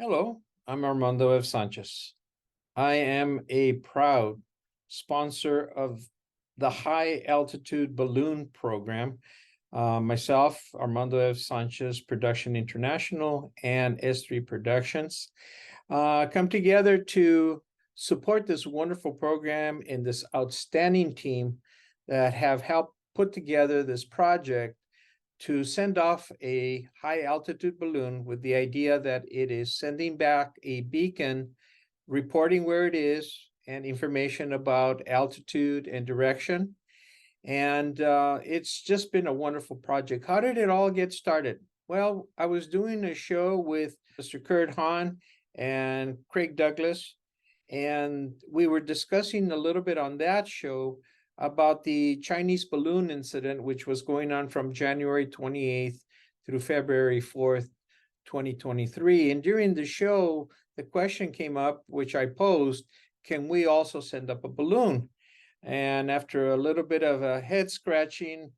Hello, I'm Armando F. Sanchez. I am a proud sponsor of the High Altitude Balloon Program. Myself, Armando F. Sanchez, Production International, and S3 Productions come together to support this wonderful program and this outstanding team that have helped put together this project to send off a high altitude balloon with the idea that it is sending back a beacon reporting where it is and information about altitude and direction. And it's just been a wonderful project. How did it all get started? Well, I was doing a show with Mr. Kurt Hahn and Craig Douglas, and we were discussing a little bit on that show about the Chinese balloon incident, which was going on from January 28th through February 4th, 2023. And during the show, the question came up, which I posed, can we also send up a balloon? And after a little bit of a head scratching,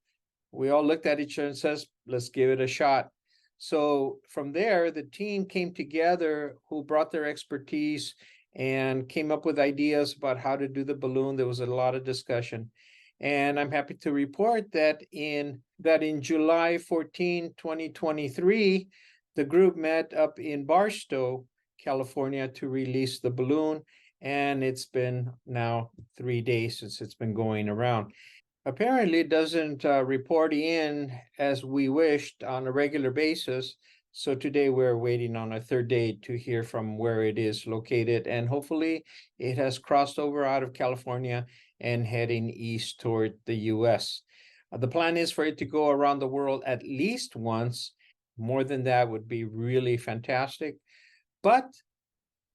we all looked at each other and says, let's give it a shot. So from there, the team came together who brought their expertise and came up with ideas about how to do the balloon. There was a lot of discussion. And I'm happy to report that in July 14, 2023, the group met up in Barstow, California to release the balloon. And it's been now 3 days since it's been going around. Apparently, it doesn't report in as we wished on a regular basis. So today we're waiting on a third day to hear from where it is located. And hopefully it has crossed over out of California and heading east toward the US. The plan is for it to go around the world at least once. More than that would be really fantastic. But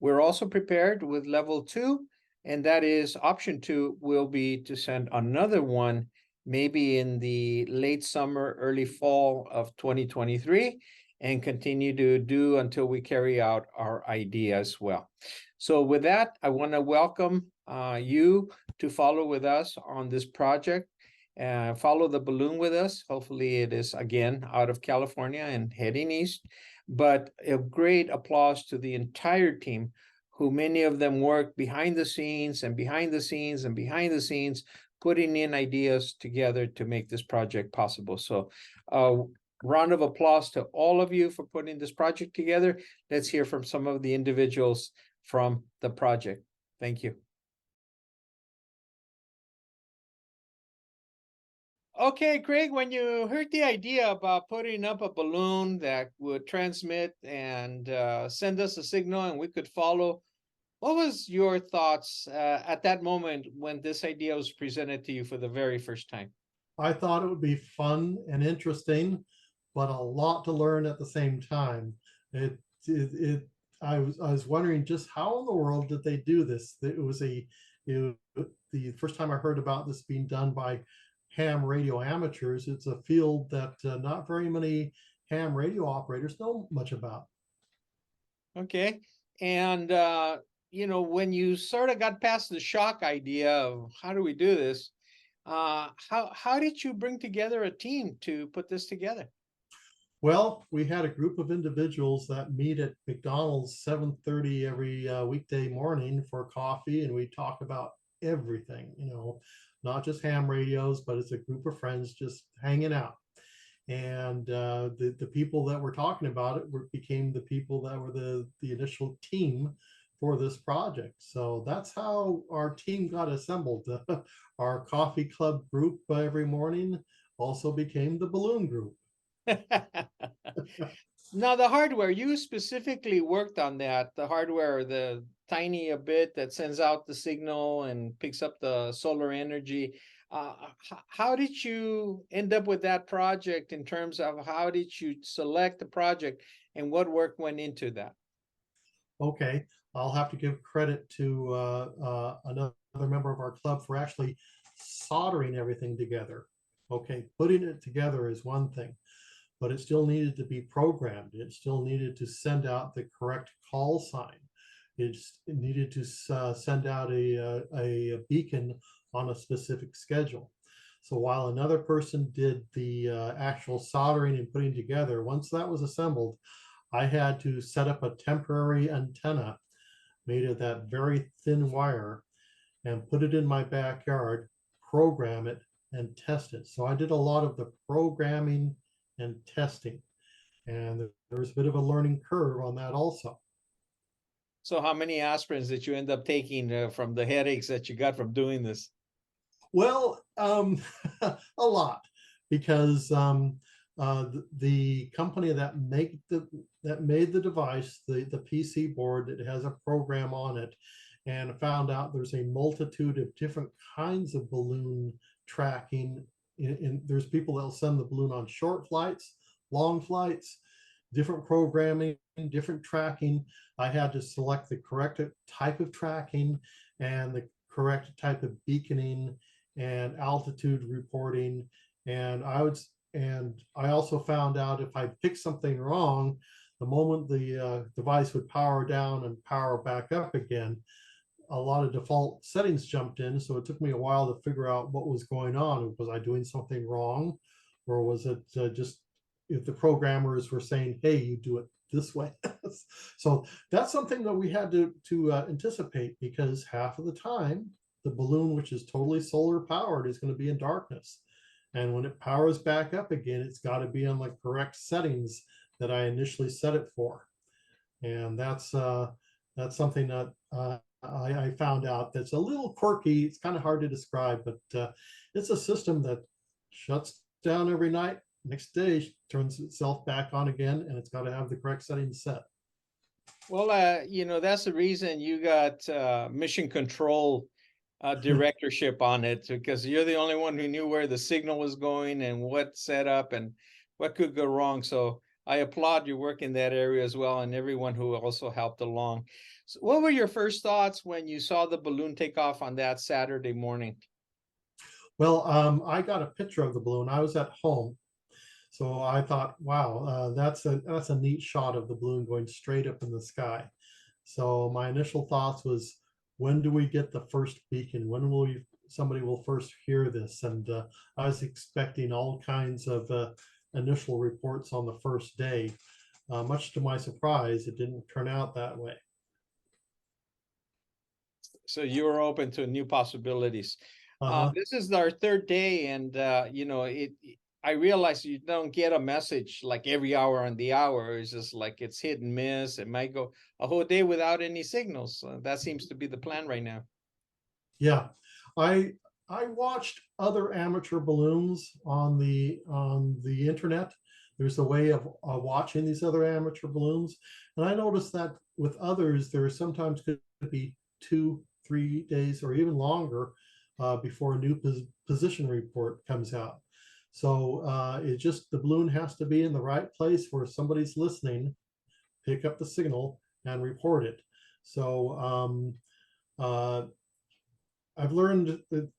we're also prepared with level 2, and that is option 2 will be to send another one maybe in the late summer, early fall of 2023, and continue to do until we carry out our idea as well. So with that, I want to welcome you to follow with us on this project. Follow the balloon with us. Hopefully it is again out of California and heading east. But a great applause to the entire team, who many of them work behind the scenes and behind the scenes and behind the scenes, putting in ideas together to make this project possible. So round of applause to all of you for putting this project together. Let's hear from some of the individuals from the project. Thank you. Okay, Craig, when you heard the idea about putting up a balloon that would transmit and send us a signal and we could follow, what was your thoughts at that moment when this idea was presented to you for the very first time? I thought it would be fun and interesting, but a lot to learn at the same time. I was wondering just how in the world did they do this? The first time I heard about this being done by ham radio amateurs. It's a field that not very many ham radio operators know much about. Okay. And when you sort of got past the shock idea of how do we do this, how did you bring together a team to put this together? Well, we had a group of individuals that meet at McDonald's 7:30 every weekday morning for coffee, and we talk about everything, not just ham radios, but it's a group of friends just hanging out. And the people that we're talking about it became the people that were the initial team for this project. So that's how our team got assembled. Our coffee club group every morning also became the balloon group. Now, the hardware, you specifically worked on that, the hardware, the tiny a bit that sends out the signal and picks up the solar energy. How did you end up with that project in terms of how did you select the project and what work went into that? Okay, I'll have to give credit to another member of our club for actually soldering everything together. Okay, putting it together is one thing, but it still needed to be programmed. It still needed to send out the correct call sign. It needed to send out a beacon on a specific schedule. So while another person did the actual soldering and putting together, once that was assembled, I had to set up a temporary antenna made of that very thin wire and put it in my backyard, program it, and test it. So I did a lot of the programming and testing. And there was a bit of a learning curve on that also. So how many aspirins did you end up taking from the headaches that you got from doing this? Well, a lot, because the company that made the device, the PC board, that has a program on it, and found out there's a multitude of different kinds of balloon tracking. There's people that'll send the balloon on short flights, long flights, different programming, different tracking. I had to select the correct type of tracking and the correct type of beaconing and altitude reporting. And I also found out if I picked something wrong, the moment the device would power down and power back up again, a lot of default settings jumped in. So it took me a while to figure out what was going on. Was I doing something wrong? Or was it just if the programmers were saying, hey, you do it this way? So that's something that we had to anticipate, because half of the time, the balloon, which is totally solar powered, is going to be in darkness. And when it powers back up again, it's got to be on the correct settings that I initially set it for. And that's something that I found out that's a little quirky. It's kind of hard to describe, but it's a system that shuts down every night. Next day, turns itself back on again, and it's got to have the correct settings set. Well, that's the reason you got mission control directorship on it, because you're the only one who knew where the signal was going and what set up and what could go wrong. So I applaud your work in that area as well, and everyone who also helped along. So what were your first thoughts when you saw the balloon take off on that Saturday morning? Well, I got a picture of the balloon. I was at home, so I thought, wow, that's a neat shot of the balloon going straight up in the sky. So my initial thoughts was, when do we get the first beacon? When will somebody will first hear this? And I was expecting all kinds of initial reports on the first day. Much to my surprise, it didn't turn out that way. So you were open to new possibilities. Uh-huh. This is our third day, and I realize you don't get a message like every hour on the hour. It's just like it's hit and miss. It might go a whole day without any signals. That seems to be the plan right now. Yeah, I watched other amateur balloons on the internet. There's a way of watching these other amateur balloons, and I noticed that with others, there sometimes could be 2-3 days or even longer before a new position report comes out. So the balloon has to be in the right place where somebody's listening, pick up the signal and report it. So I've learned that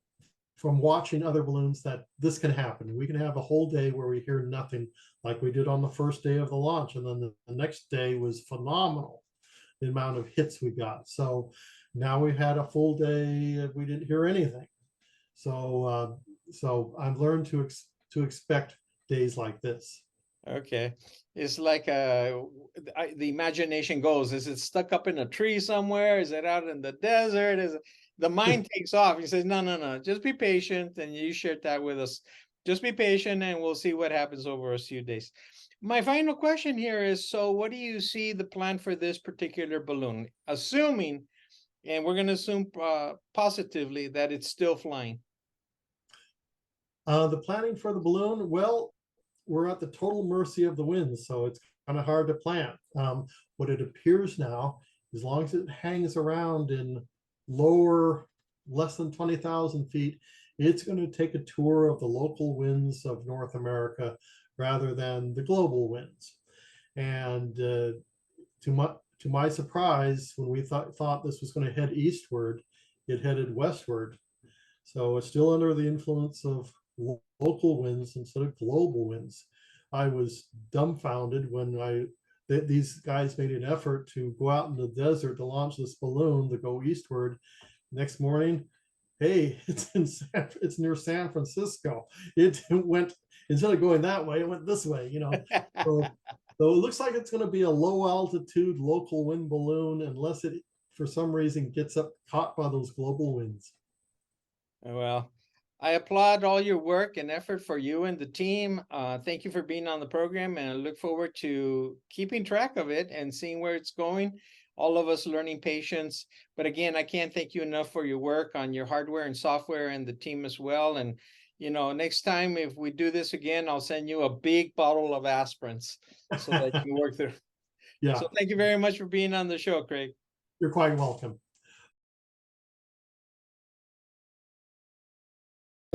from watching other balloons that this can happen. We can have a whole day where we hear nothing, like we did on the first day of the launch, and then the next day was phenomenal, the amount of hits we got. So now we've had a full day, we didn't hear anything. So I've learned to expect days like this. Okay, it's like the imagination goes. Is it stuck up in a tree somewhere? Is it out in the desert? Is it, the mind takes off? He says, no, just be patient. And you shared that with us. Just be patient, and we'll see what happens over a few days. My final question here is: so, what do you see the plan for this particular balloon? Assuming, and we're going to assume positively that it's still flying. The planning for the balloon, well, we're at the total mercy of the winds, so it's kind of hard to plan. What it appears now, as long as it hangs around in lower, less than 20,000 feet, it's going to take a tour of the local winds of North America rather than the global winds. And to my surprise, when we thought this was going to head eastward, it headed westward. So it's still under the influence of local winds instead of global winds. I was dumbfounded when these guys made an effort to go out in the desert to launch this balloon to go eastward. Next morning, hey, it's near San Francisco. It went, instead of going that way, it went this way. So So it looks like it's going to be a low altitude local wind balloon unless it, for some reason, gets up caught by those global winds. Well, I applaud all your work and effort for you and the team. Thank you for being on the program, and I look forward to keeping track of it and seeing where it's going. All of us learning patience. But again, I can't thank you enough for your work on your hardware and software and the team as well. And next time if we do this again, I'll send you a big bottle of aspirins so that you can work through. Yeah, So thank you very much for being on the show, Craig. you're quite welcome.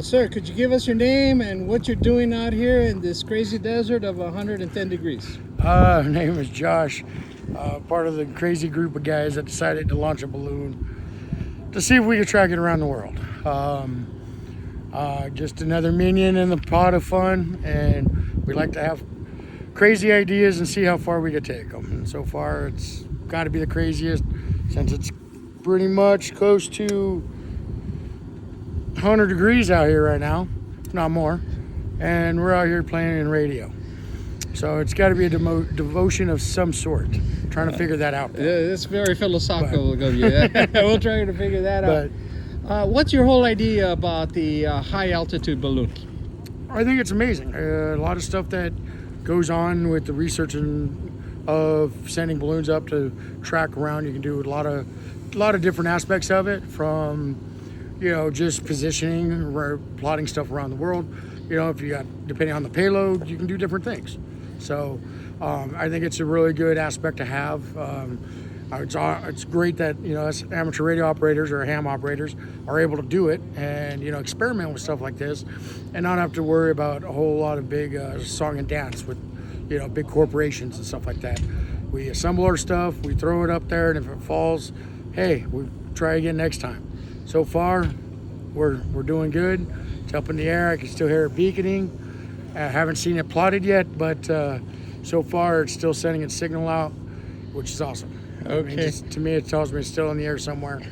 Sir, could you give us your name and what you're doing out here in this crazy desert of 110 degrees? My name is Josh, part of the crazy group of guys that decided to launch a balloon to see if we could track it around the world. Just another minion in the pot of fun, and we like to have crazy ideas and see how far we could take them. And so far, it's got to be the craziest since it's pretty much close to 100 degrees out here right now, if not more, and we're out here playing in radio. So it's got to be a devotion of some sort. Trying to figure that out. It's very philosophical of you. We'll try to figure that out. What's your whole idea about the high altitude balloon? I think it's amazing. A lot of stuff that goes on with the research of sending balloons up to track around. You can do a lot of different aspects of it, from just positioning, plotting stuff around the world. If you got, depending on the payload, you can do different things. So I think it's a really good aspect to have. It's great that us amateur radio operators or ham operators are able to do it and experiment with stuff like this, and not have to worry about a whole lot of big song and dance with big corporations and stuff like that. We assemble our stuff, we throw it up there, and if it falls, hey, we try again next time. So far, we're doing good. It's up in the air. I can still hear it beaconing. I haven't seen it plotted yet, but so far it's still sending its signal out, which is awesome. Okay. To me, it tells me it's still in the air somewhere,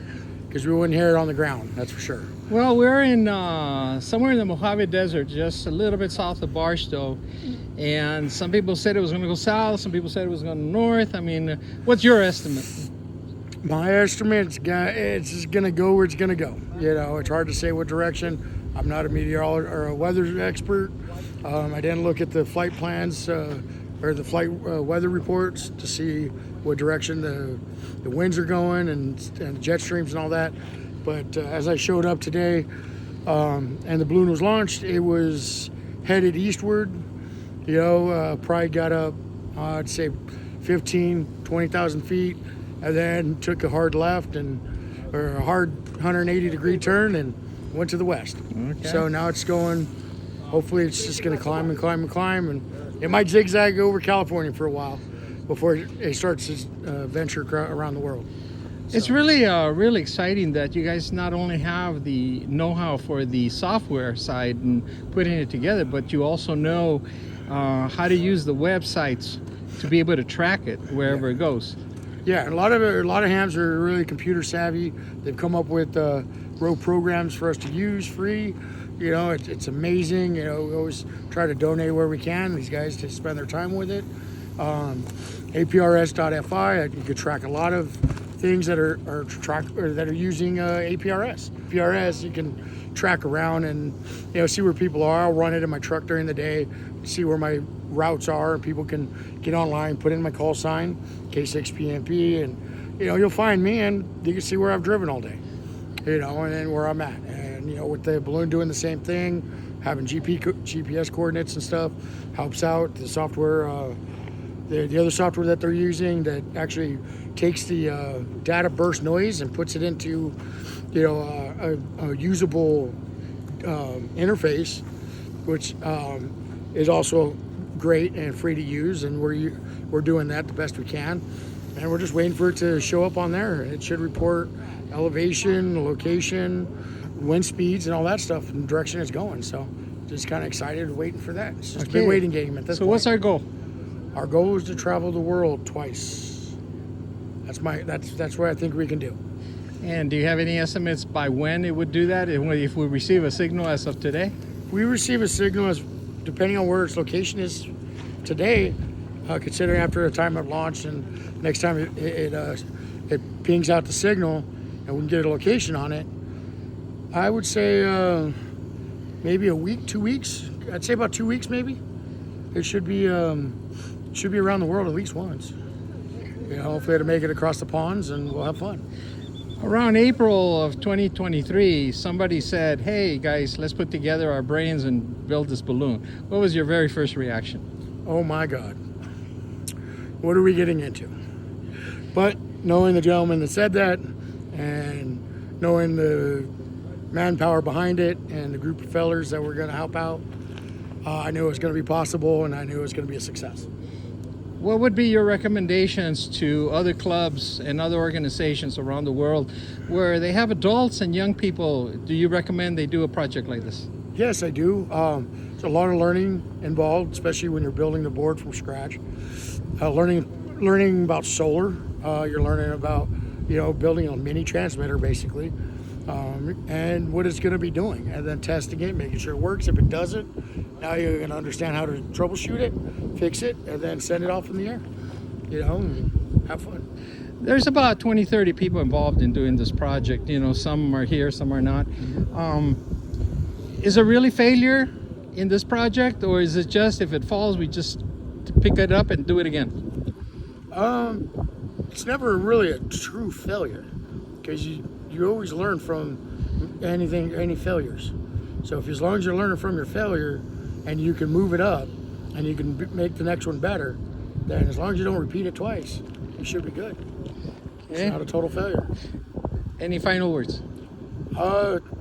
because we wouldn't hear it on the ground, that's for sure. Well, we're in somewhere in the Mojave Desert, just a little bit south of Barstow, and some people said it was going to go south, some people said it was going north. I mean, what's your estimate? My estimate, it's just going to go where it's going to go. It's hard to say what direction. I'm not a meteorologist or a weather expert. I didn't look at the flight plans or the flight weather reports to see what direction the winds are going and the jet streams and all that. But as I showed up today and the balloon was launched, it was headed eastward. Probably got up, I'd say 20,000 feet, and then took a hard left or a hard 180 degree turn and went to the west. Okay. So now it's going, hopefully it's just going to climb and climb and climb, and it might zigzag over California for a while before it starts its venture around the world. It's really really exciting that you guys not only have the know-how for the software side and putting it together, but you also know how to use the websites to be able to track it wherever it goes. Yeah, and a lot of hams are really computer savvy. They've come up with road programs for us to use free. It's amazing. We always try to donate where we can. These guys to spend their time with it. APRS.fi. You could track a lot of things that are using APRS. APRS, you can track around and see where people are. I'll run it in my truck during the day, see where my routes are, and people can get online, put in my call sign, K6PMP, and you'll find me, and you can see where I've driven all day, and then where I'm at. And with the balloon doing the same thing, having GPS coordinates and stuff helps out. The software, the other software that they're using that actually takes the data burst noise and puts it into a usable interface, which is also great and free to use, and we're doing that the best we can, and we're just waiting for it to show up on there. It should report elevation, location, wind speeds, and all that stuff, and the direction it's going. So just kind of excited, waiting for that. It's just a big waiting game at this point. So what's our goal? Our goal is to travel the world twice. That's what I think we can do. And do you have any estimates by when it would do that? If we receive a signal as of today? We receive a signal depending on where its location is today. considering after the time it launched and next time it pings out the signal and we can get a location on it, I would say maybe a week, 2 weeks. I'd say about 2 weeks maybe. It should be around the world at least once. You know, hopefully to make it across the ponds and we'll have fun. Around April of 2023, somebody said, hey guys, let's put together our brains and build this balloon. What was your very first reaction? Oh my God. What are we getting into? But knowing the gentleman that said that and knowing the manpower behind it and the group of fellers that were going to help out, I knew it was going to be possible and I knew it was going to be a success. What would be your recommendations to other clubs and other organizations around the world where they have adults and young people? Do you recommend they do a project like this? Yes, I do. There's a lot of learning involved, especially when you're building the board from scratch. Learning about solar. You're learning about, building a mini transmitter basically, and what it's going to be doing, and then testing it, making sure it works. If it doesn't, now you're going to understand how to troubleshoot it, fix it, and then send it off in the air. And have fun. There's about 20-30 people involved in doing this project. Some are here, some are not. Is there really failure in this project, or is it just if it falls we just pick it up and do it again? It's never really a true failure because you always learn from any failures. So as long as you're learning from your failure and you can move it up and you can make the next one better, then as long as you don't repeat it twice, you should be good. Okay. It's not a total failure. Any final words?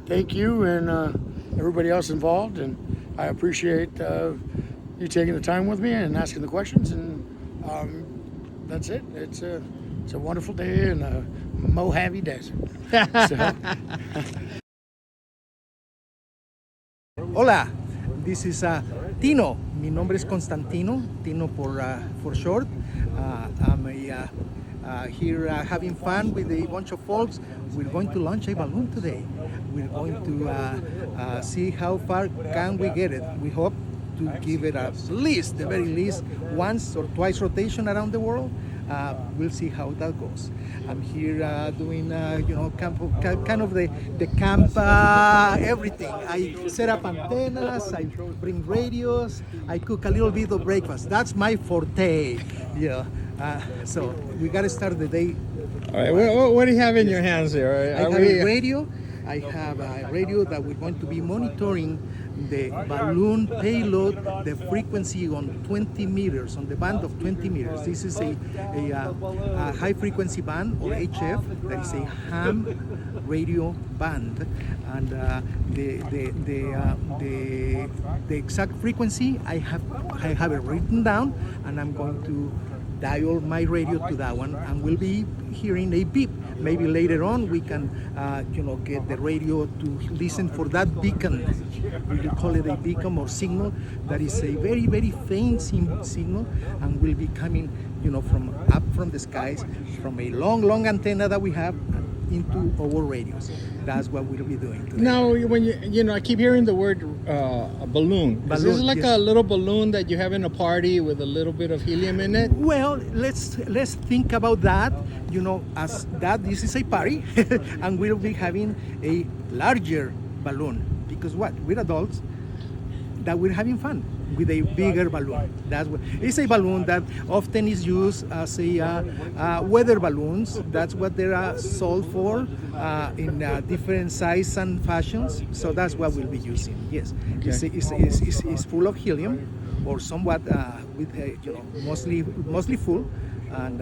Thank you and everybody else involved, and I appreciate you taking the time with me and asking the questions, and that's it. It's a wonderful day in the Mojave Desert. Hola, this is Tino. Mi nombre es Constantino, Tino for short. I'm here having fun with a bunch of folks. We're going to launch a balloon today. We're going to see how far can we get it. We hope to give it at least, the very least, once or twice rotation around the world. We'll see how that goes. I'm here doing, kind of the camp everything. I set up antennas, I bring radios, I cook a little bit of breakfast. That's my forte. So we got to start the day. All right, what do you have in your hands here? I have a radio. I have a radio that we're going to be monitoring the balloon payload, the frequency on 20 meters, on the band of 20 meters. This is a high frequency band, or HF, that is a ham radio band. And the exact frequency, I have it written down, and I'm going to dial my radio to that one, and we'll be hearing a beep. Maybe later on we can, get the radio to listen for that beacon. We call it a beacon or signal that is a very, very faint signal, and will be coming, from up from the skies, from a long antenna that we have into our radios. That's what we'll be doing today. Now, when I keep hearing the word a balloon. Is this like yes. a little balloon that you have in a party with a little bit of helium in it? Well, let's think about that. As that this is a party, and we'll be having a larger balloon, because we're adults that we're having fun with a bigger balloon. It's a balloon that often is used as a weather balloons. That's what they are sold for in different sizes and fashions. So that's what we'll be using. Yes, Okay. it's full of helium, or somewhat with mostly full. And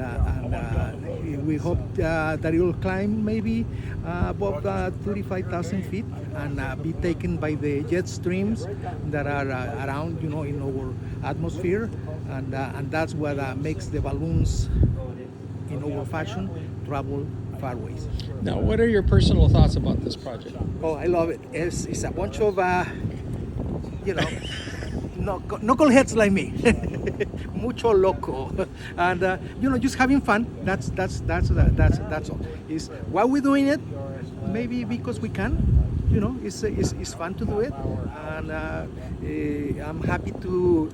we hope that it will climb maybe above 35,000 feet and be taken by the jet streams that are around, in our atmosphere, and that's what makes the balloons, in our fashion, travel far ways. Now, what are your personal thoughts about this project? Oh, I love it. It's a bunch of, knuckleheads like me, mucho loco, and just having fun. That's all. Is why we're doing it? Maybe because we can. It's fun to do it, and I'm happy to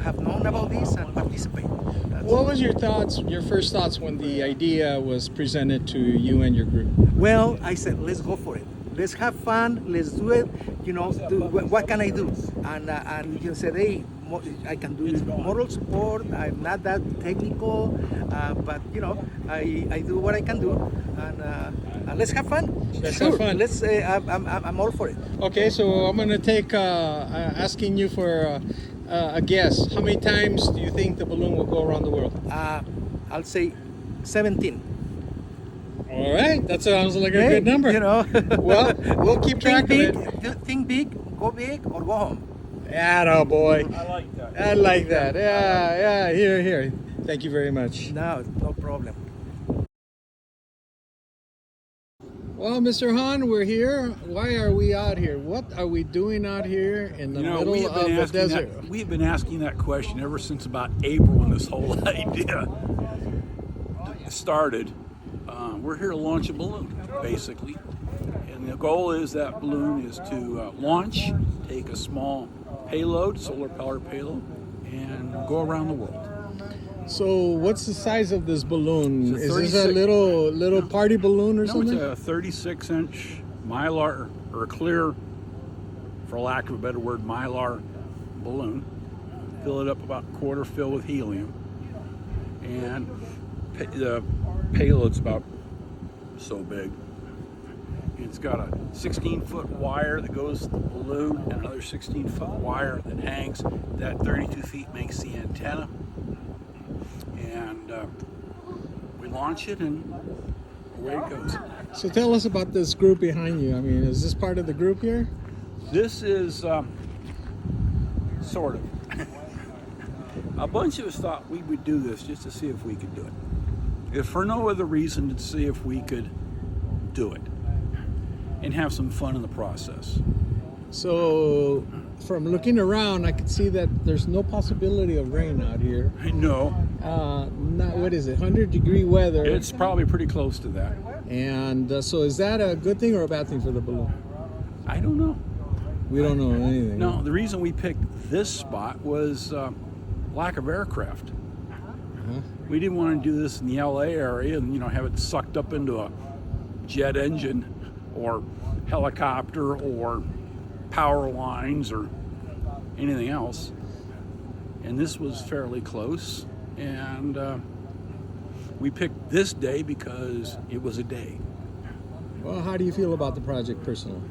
have known about this and participate. participate. What was your thoughts, your first thoughts when the idea was presented to you and your group? Well, I said, let's go for it. Let's have fun. Let's do it. You know, what can I do? And you said, hey, I can do moral support. I'm not that technical, but you know, I do what I can do, and let's have fun. Let's Sure. have fun. Let's. I'm all for it. Okay, so I'm gonna take asking you for a guess. How many times do you think the balloon will go around the world? I'll say 17. All right, that sounds like a Hey, good number. You know. Well, we'll keep track think of it. big, think big, go big, or go home. Atta boy. I like that. I like that. Yeah, here. Thank you very much. No problem. Well, Mr. Han, we're here. Why are we out here? What are we doing out here in the middle of the desert? We've been asking that question ever since about April when this whole idea started. We're here to launch a balloon, basically. And the goal is that balloon is to launch, take a small payload, solar powered payload, and go around the world. So, what's the size of this balloon? It's a Is this a 36 little party balloon or No, something? it's a 36-inch Mylar, or clear, for lack of a better word, Mylar balloon. Fill it up about quarter fill with helium. And the payload's about so big. It's got a 16-foot wire that goes to the balloon and another 16-foot wire that hangs. That 32 feet makes the antenna. And we launch it and away it goes. So, tell us about this group behind you. I mean, is this part of the group here? This is sort of. A bunch of us thought we would do this just to see if we could do it. If for no other reason to see if we could do it and have some fun in the process. So, from looking around, I can see that there's no possibility of rain out here. No, Not what is it? 100-degree weather. it's probably pretty close to that. And so, is that a good thing or a bad thing for the balloon? I don't know. We don't know anything. No, the reason we picked this spot was lack of aircraft. Uh-huh. We didn't want to do this in the LA area and have it sucked up into a jet engine or helicopter or power lines or anything else. And this was fairly close, and we picked this day because it was a day. Well, how do you feel about the project personally?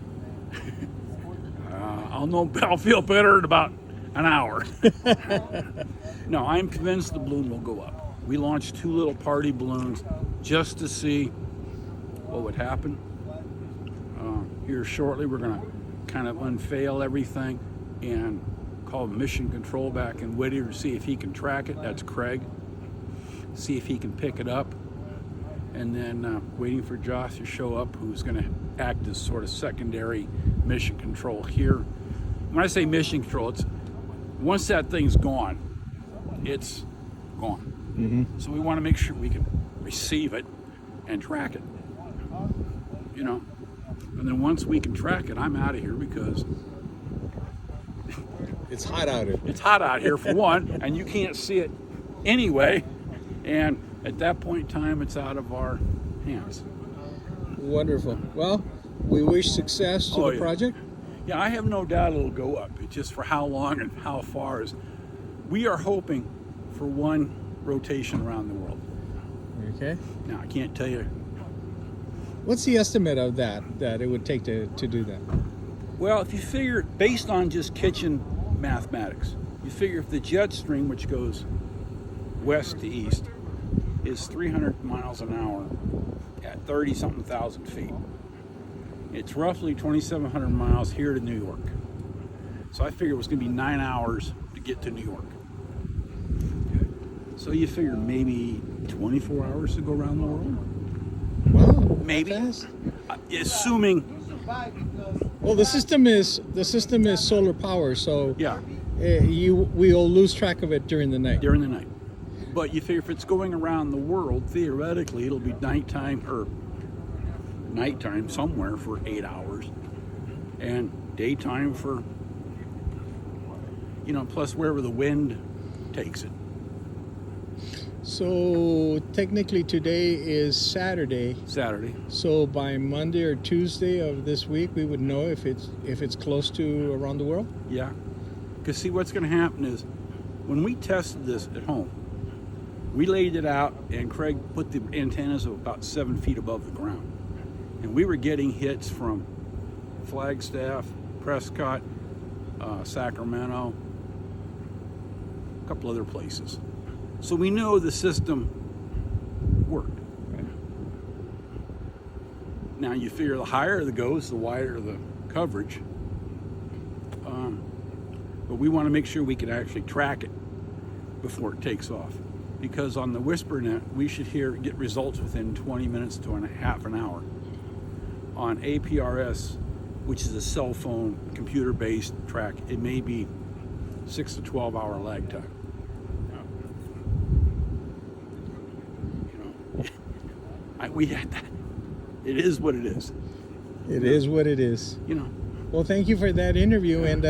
I'll feel better in about an hour. No, I'm convinced the balloon will go up. We launched 2 little party balloons just to see what would happen. Here shortly, we're going to kind of unveil everything and call mission control back in Whittier to see if he can track it. That's Craig. See if he can pick it up. And then waiting for Josh to show up, who's going to act as sort of secondary mission control here. When I say mission control, it's once that thing's gone, it's gone. Mm-hmm. So we want to make sure we can receive it and track it. And then once we can track it, I'm out of here because It's hot out here. it's hot out here for one, and you can't see it anyway. And at that point in time, it's out of our hands. Wonderful. Well, we wish success to Oh, the yeah. project. Yeah, I have no doubt it'll go up. It's just for how long and how far is. We are hoping for 1 rotation around the world. Okay. Now, I can't tell you. What's the estimate of that it would take to do that? Well, if you figure, based on just kitchen mathematics, you figure if the jet stream, which goes west to east, is 300 miles an hour at 30-something thousand feet, it's roughly 2,700 miles here to New York. So I figure it was going to be 9 hours to get to New York. So you figure maybe 24 hours to go around the world? Wow. Maybe. Fast. Assuming, Well, the system is solar power, so yeah, we'll lose track of it during the night. during the night. But you figure if it's going around the world, theoretically, it'll be nighttime somewhere for 8 hours, and daytime for, plus wherever the wind takes it. So technically today is Saturday. Saturday. So by Monday or Tuesday of this week, we would know if it's close to around the world. Yeah. Because see, what's going to happen is when we tested this at home, we laid it out and Craig put the antennas about 7 feet above the ground. And we were getting hits from Flagstaff, Prescott, Sacramento, a couple other places. So we know the system worked. Now you figure the higher it goes, the wider the coverage. But we want to make sure we can actually track it before it takes off. Because on the WhisperNet, we should get results within 20 minutes to a half an hour. On APRS, which is a cell phone computer-based track, it may be 6 to 12 hour lag time. We had that. It is what it is. It is what it is. You know. Well, thank you for that interview, and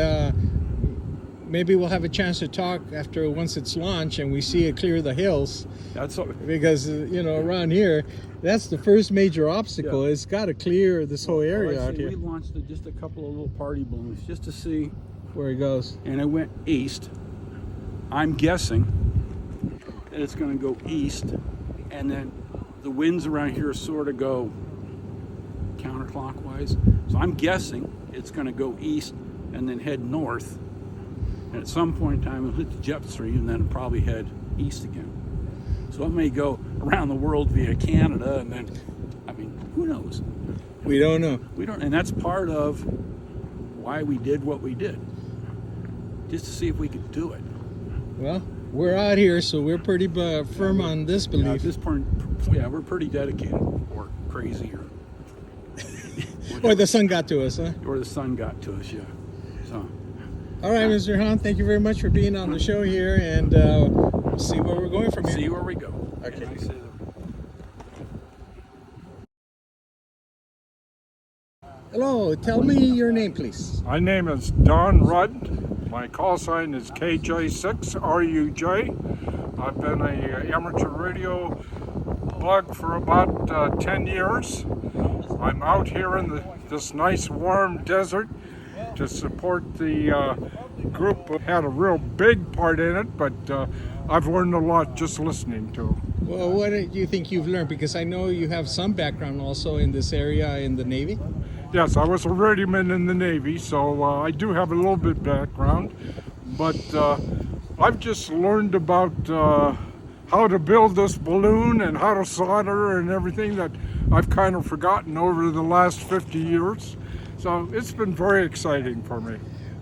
maybe we'll have a chance to talk after once it's launched and we see it clear the hills. That's all. Because around here, that's the first major obstacle. Yeah. It's got to clear this whole area Well, out here we launched just a couple of little party balloons just to see, where it goes. and it went east. I'm guessing that it's going to go east, and then the winds around here sort of go counterclockwise. So I'm guessing it's going to go east and then head north. And at some point in time, it'll hit the jet stream and then probably head east again. So it may go around the world via Canada, and then, I mean, who knows? We don't know. We don't, and that's part of why we did what we did, just to see if we could do it. Well, we're out here, so we're pretty firm on this At belief. this point, yeah, we're pretty dedicated, or crazy, Or the sun got to us, huh? or the sun got to us, yeah. So, All right, Mr. Hahn, thank you very much for being on the show here, and we'll see where we're going from here. see where we go. Okay. And I say that- Hello, tell me your name, please. My name is Don Rudd. My call sign is KJ6RUJ. I've been a amateur radio bug for about 10 years. I'm out here in this nice warm desert to support the group. Had a real big part in it, but I've learned a lot just listening to them. Well, what do you think you've learned? Because I know you have some background also in this area in the Navy. Yes, I was a radioman in the Navy, so I do have a little bit background, but I've just learned about how to build this balloon and how to solder and everything that I've kind of forgotten over the last 50 years. So it's been very exciting for me.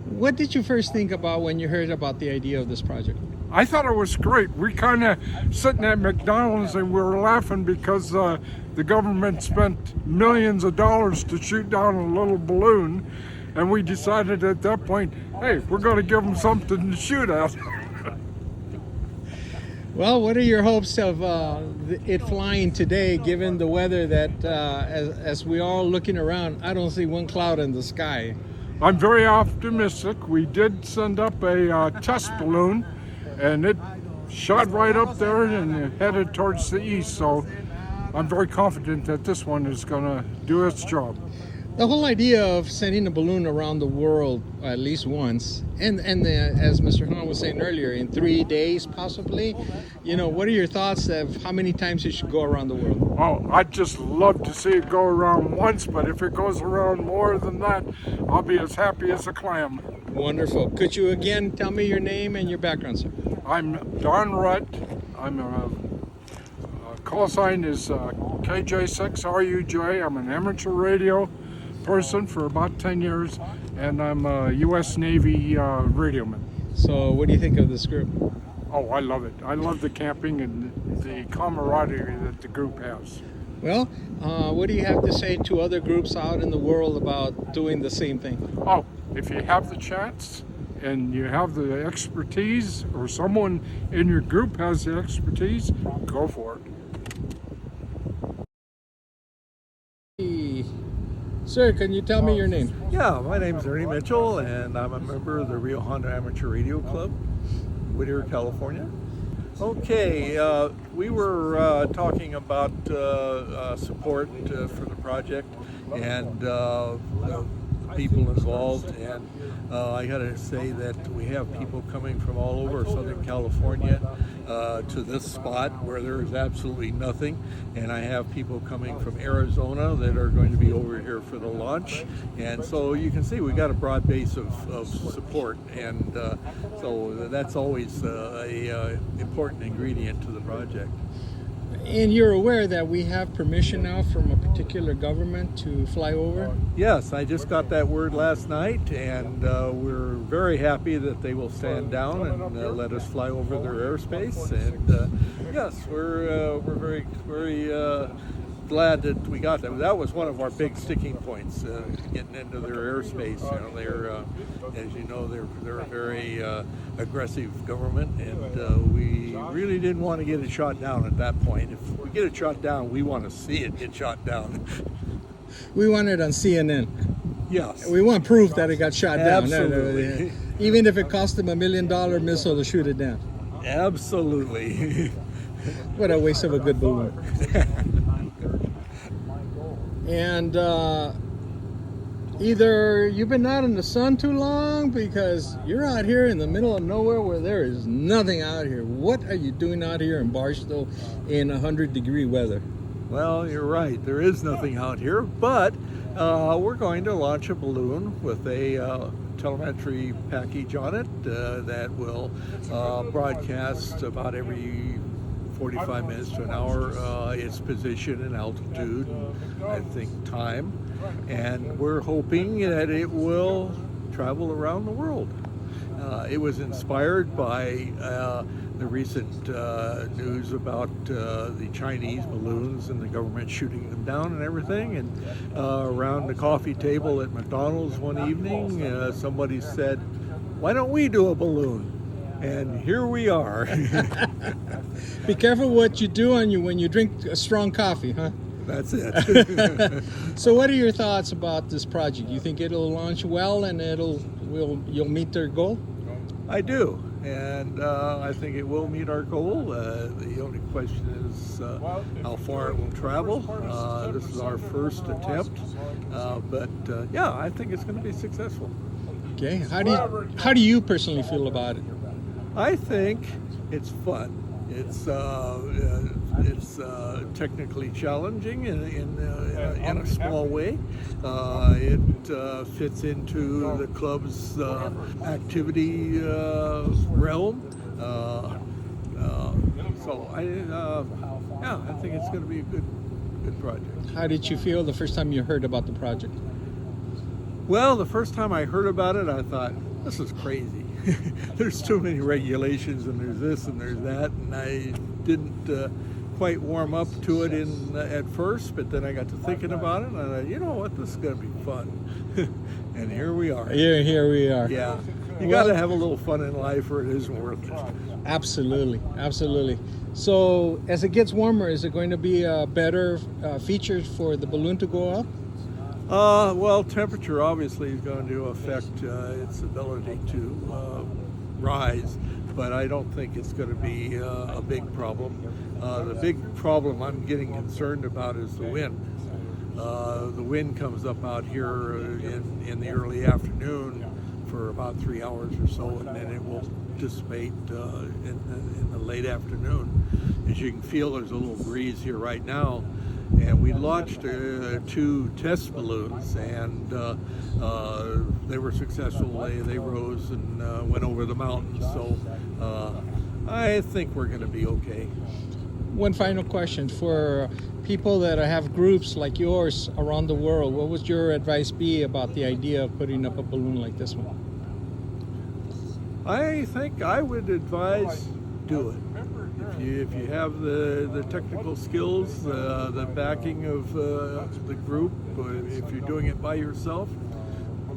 What did you first think about when you heard about the idea of this project? I thought it was great. We kind of sitting at McDonald's and we were laughing because the government spent millions of dollars to shoot down a little balloon, and we decided at that point, hey, we're going to give them something to shoot at. Well, what are your hopes of it flying today, given the weather that, as we all looking around, I don't see one cloud in the sky. I'm very optimistic. We did send up a test balloon, and it shot right up there and headed towards the east. So I'm very confident that this one is going to do its job. The whole idea of sending a balloon around the world at least once, and as Mr. Hahn was saying earlier, in 3 days possibly, what are your thoughts of how many times it should go around the world? Oh, I'd just love to see it go around once, but if it goes around more than that, I'll be as happy as a clam. Wonderful. Could you again tell me your name and your background, sir? I'm Don Rutt. I'm a call sign is KJ6RUJ. I'm an amateur radio person for about 10 years, and I'm a U.S. Navy radioman. So what do you think of this group? Oh, I love it. I love the camping and the camaraderie that the group has. Well, what do you have to say to other groups out in the world about doing the same thing? Oh, if you have the chance and you have the expertise, or someone in your group has the expertise, go for it. Sir, can you tell me your name? Yeah, my name is Ernie Mitchell, and I'm a member of the Rio Hondo Amateur Radio Club, Whittier, California. Okay, we were talking about support for the project and the people involved, and I gotta say that we have people coming from all over Southern California to this spot where there is absolutely nothing, and I have people coming from Arizona that are going to be over here for the launch, and so you can see we got a broad base of support, and so that's always a important ingredient to the project. And you're aware that we have permission now from a particular government to fly over? Yes, I just got that word last night, and we're very happy that they will stand down and let us fly over their airspace. And yes, we're very glad that we got that. That was one of our big sticking points, getting into their airspace. You know, they're, as you know, they're a very aggressive government, and we really didn't want to get it shot down at that point. If we get it shot down, we want to see it get shot down. We want it on CNN. Yes. We want proof that it got shot down. Absolutely. Even if it cost them $1 million missile to shoot it down. Absolutely. What a waste of a good balloon. And either you've been out in the sun too long, because you're out here in the middle of nowhere where there is nothing out here. What are you doing out here in Barstow in 100-degree weather? Well, you're right. There is nothing out here, but we're going to launch a balloon with a telemetry package on it that will broadcast about every 45 minutes to an hour its position and altitude, and I think time, and we're hoping that it will travel around the world. It was inspired by the recent news about the Chinese balloons and the government shooting them down and everything, and around the coffee table at McDonald's one evening somebody said, "Why don't we do a balloon?" And here we are. Be careful what you do when you drink a strong coffee, huh? That's it. So what are your thoughts about this project? You think it'll launch well and you'll meet their goal? I do, and I think it will meet our goal. The only question is how far it will travel. This is our first attempt, but yeah, I think it's going to be successful. Okay. How do you personally feel about it? I think it's fun. It's technically challenging in a small way. It fits into the club's activity realm. So I think it's going to be a good project. How did you feel the first time you heard about the project? Well, the first time I heard about it, I thought, this is crazy. There's too many regulations, and there's this and there's that, and I didn't quite warm up to it at first, but then I got to thinking about it, and I thought, you know what, this is going to be fun. And here we are. Here we are. Yeah. You got to have a little fun in life, or it isn't worth it. Absolutely, absolutely. So as it gets warmer, is it going to be better features for the balloon to go up? Well, temperature obviously is going to affect its ability to rise, but I don't think it's going to be a big problem. The big problem I'm getting concerned about is the wind. The wind comes up out here in the early afternoon for about 3 hours or so, and then it will dissipate in the late afternoon. As you can feel, there's a little breeze here right now. And we launched 2 test balloons, and they were successful. They rose and went over the mountains. So I think we're going to be okay. One final question for people that have groups like yours around the world. What would your advice be about the idea of putting up a balloon like this one? I think I would advise do it. If you have the technical skills, the backing of the group, if you're doing it by yourself,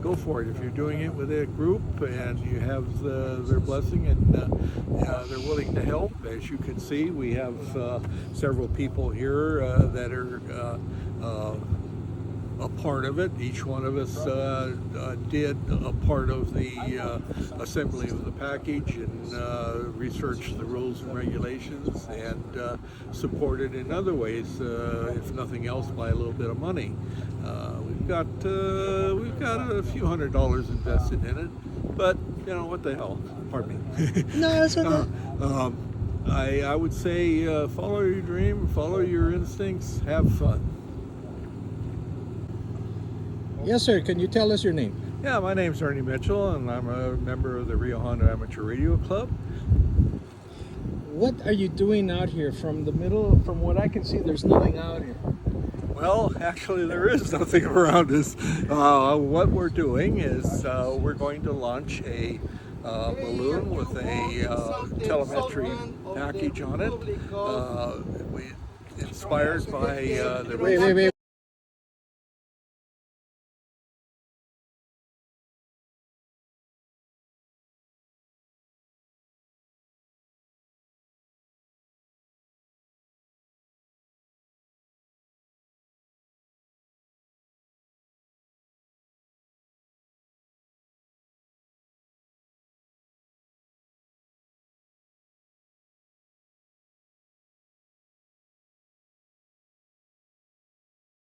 go for it. If you're doing it with a group and you have their blessing and they're willing to help, as you can see, we have several people here that are a part of it. Each one of us did a part of the assembly of the package and researched the rules and regulations and supported in other ways, if nothing else, by a little bit of money. We've got a few $100s invested in it, but you know what the hell? Pardon me. No, it's okay. I would say follow your dream, follow your instincts, have fun. Yes, sir. Can you tell us your name? Yeah, my name's Ernie Mitchell, and I'm a member of the Rio Hondo Amateur Radio Club. What are you doing out here? From the middle, from what I can see, there's nothing out here. Well, actually, there is nothing around us. What we're doing is we're going to launch a balloon with a telemetry package on it. We inspired by the Wait.